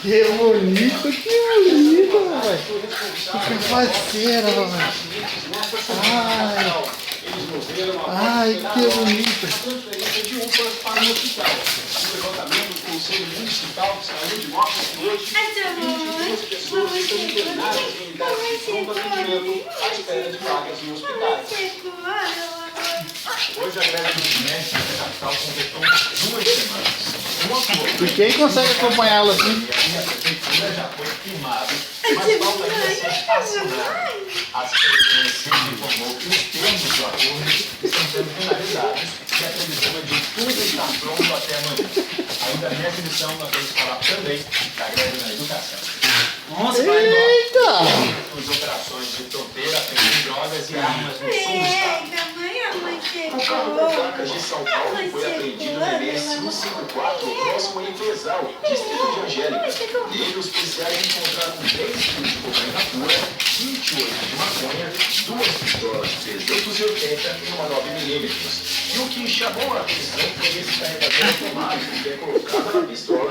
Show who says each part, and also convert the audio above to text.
Speaker 1: Que bonito, rapaz. Que parceira, rapaz. Ai, que bonito.
Speaker 2: De UPA para o hospital. O levantamento do Conselho Municipal de Saúde mostra que hoje
Speaker 3: Vamos
Speaker 2: 22 pessoas estão internadas em unidades de pronto atendimento à espera de vagas em hospitais. Hoje a greve dos médicos da capital completou 2 semanas.
Speaker 1: E quem consegue acompanhá-la assim?
Speaker 2: A prefeitura já foi filmada, mas faltaria ser assinada. A Secretaria informou que os termos do acordo estão sendo finalizados e a previsão é de tudo estar pronto até amanhã. Ainda nessa edição, nós vamos falar também da greve na educação. Nossa,
Speaker 1: Eita!
Speaker 2: as operações de fronteira, apreender drogas e armas no sul do estado. O carro com placas de São Paulo foi apreendido no MS 154, próximo a Ifesal, distrito de Angélica. Nele, os policiais encontraram 10 quilos de cocaína pura, 28 de maconha, 2 pistolas 380 e uma 9mm. E o que chamou a atenção foi esse carregador automático que é colocado na pistola